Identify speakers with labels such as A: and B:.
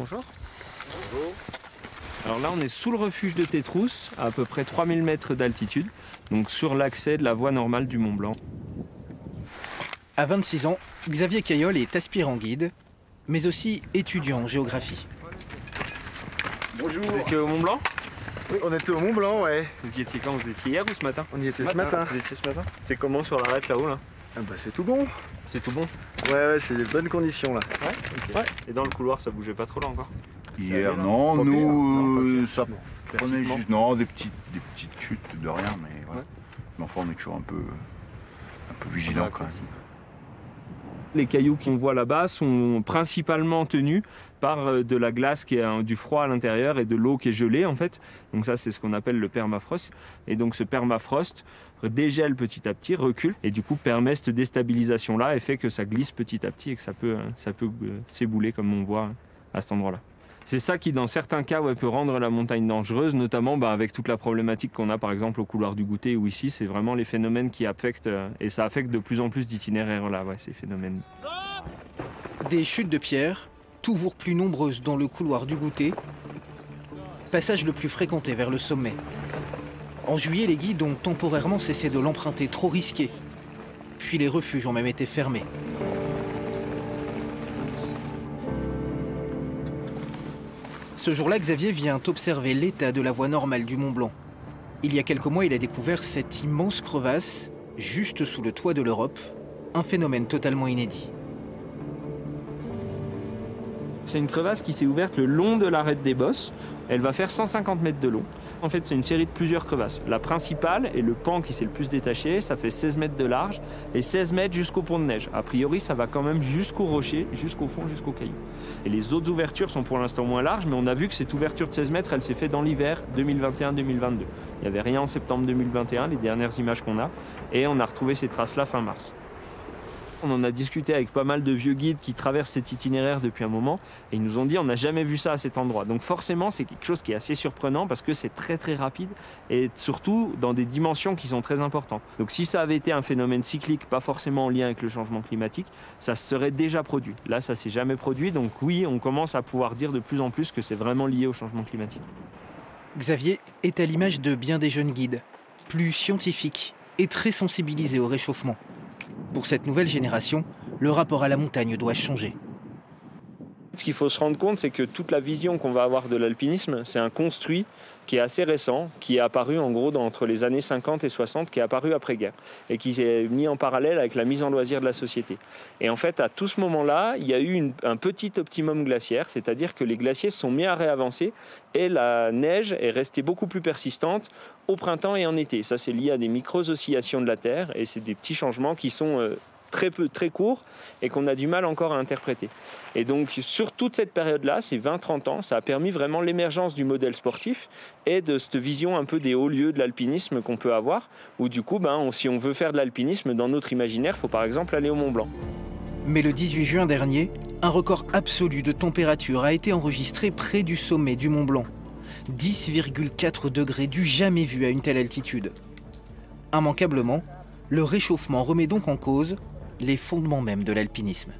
A: Bonjour.
B: Bonjour.
A: Alors là, on est sous le refuge de Tétrousse, à peu près 3000 mètres d'altitude, donc sur l'accès de la voie normale du Mont Blanc.
C: À 26 ans, Xavier Caillol est aspirant guide, mais aussi étudiant en géographie.
B: Bonjour.
A: Vous étiez au Mont Blanc?
B: Oui, on était au Mont Blanc, ouais.
A: Vous y étiez quand? Vous étiez hier ou ce matin?
B: On y était ce matin.
A: Vous étiez ce matin? C'est comment sur l'arête là-haut là?
B: Ah bah c'est tout bon.
A: C'est tout bon?
B: Ouais, c'est des bonnes conditions là.
A: Ouais, okay.
B: Ouais.
A: Et dans le couloir, ça bougeait pas trop là encore?
D: Hier, non, nous, ça
B: non.
D: prenait juste, non, des petites chutes de rien, mais voilà.
A: Ouais.
D: Mais enfin, on est toujours un peu vigilant quand même.
A: Les cailloux qu'on voit là-bas sont principalement tenus par de la glace qui est du froid à l'intérieur et de l'eau qui est gelée en fait. Donc ça c'est ce qu'on appelle le permafrost. Et donc ce permafrost dégèle petit à petit, recule et du coup permet cette déstabilisation là et fait que ça glisse petit à petit et que ça peut s'ébouler comme on voit à cet endroit-là. C'est ça qui, dans certains cas, peut rendre la montagne dangereuse, notamment avec toute la problématique qu'on a, par exemple, au couloir du Goûter ou ici. C'est vraiment les phénomènes qui affectent, et ça affecte de plus en plus d'itinéraires là, ces phénomènes.
C: Des chutes de pierre, toujours plus nombreuses dans le couloir du Goûter, passage le plus fréquenté vers le sommet. En juillet, les guides ont temporairement cessé de l'emprunter, trop risqué. Puis les refuges ont même été fermés. Ce jour-là, Xavier vient observer l'état de la voie normale du Mont Blanc. Il y a quelques mois, il a découvert cette immense crevasse, juste sous le toit de l'Europe, un phénomène totalement inédit.
A: C'est une crevasse qui s'est ouverte le long de l'arête des bosses. Elle va faire 150 mètres de long. En fait, c'est une série de plusieurs crevasses. La principale et le pan qui s'est le plus détaché, ça fait 16 mètres de large et 16 mètres jusqu'au pont de neige. A priori, ça va quand même jusqu'au rocher, jusqu'au fond, jusqu'au caillou. Et les autres ouvertures sont pour l'instant moins larges, mais on a vu que cette ouverture de 16 mètres, elle s'est faite dans l'hiver 2021-2022. Il n'y avait rien en septembre 2021, les dernières images qu'on a, et on a retrouvé ces traces-là fin mars. On en a discuté avec pas mal de vieux guides qui traversent cet itinéraire depuis un moment et ils nous ont dit on n'a jamais vu ça à cet endroit. Donc forcément c'est quelque chose qui est assez surprenant parce que c'est très très rapide et surtout dans des dimensions qui sont très importantes. Donc si ça avait été un phénomène cyclique, pas forcément en lien avec le changement climatique, ça se serait déjà produit. Là ça s'est jamais produit, donc oui on commence à pouvoir dire de plus en plus que c'est vraiment lié au changement climatique.
C: Xavier est à l'image de bien des jeunes guides, plus scientifiques et très sensibilisés au réchauffement. Pour cette nouvelle génération, le rapport à la montagne doit changer.
A: Ce qu'il faut se rendre compte, c'est que toute la vision qu'on va avoir de l'alpinisme, c'est un construit qui est assez récent, qui est apparu en gros entre les années 50 et 60, qui est apparu après-guerre et qui s'est mis en parallèle avec la mise en loisir de la société. Et en fait, à tout ce moment-là, il y a eu un petit optimum glaciaire, c'est-à-dire que les glaciers se sont mis à réavancer et la neige est restée beaucoup plus persistante au printemps et en été. Ça, c'est lié à des micro-oscillations de la Terre et c'est des petits changements qui sont très court et qu'on a du mal encore à interpréter. Et donc sur toute cette période-là, ces 20-30 ans, ça a permis vraiment l'émergence du modèle sportif et de cette vision un peu des hauts lieux de l'alpinisme qu'on peut avoir, où du coup, si on veut faire de l'alpinisme dans notre imaginaire, il faut par exemple aller au Mont Blanc.
C: Mais le 18 juin dernier, un record absolu de température a été enregistré près du sommet du Mont Blanc. 10,4 degrés du jamais vu à une telle altitude. Immanquablement, le réchauffement remet donc en cause les fondements même de l'alpinisme.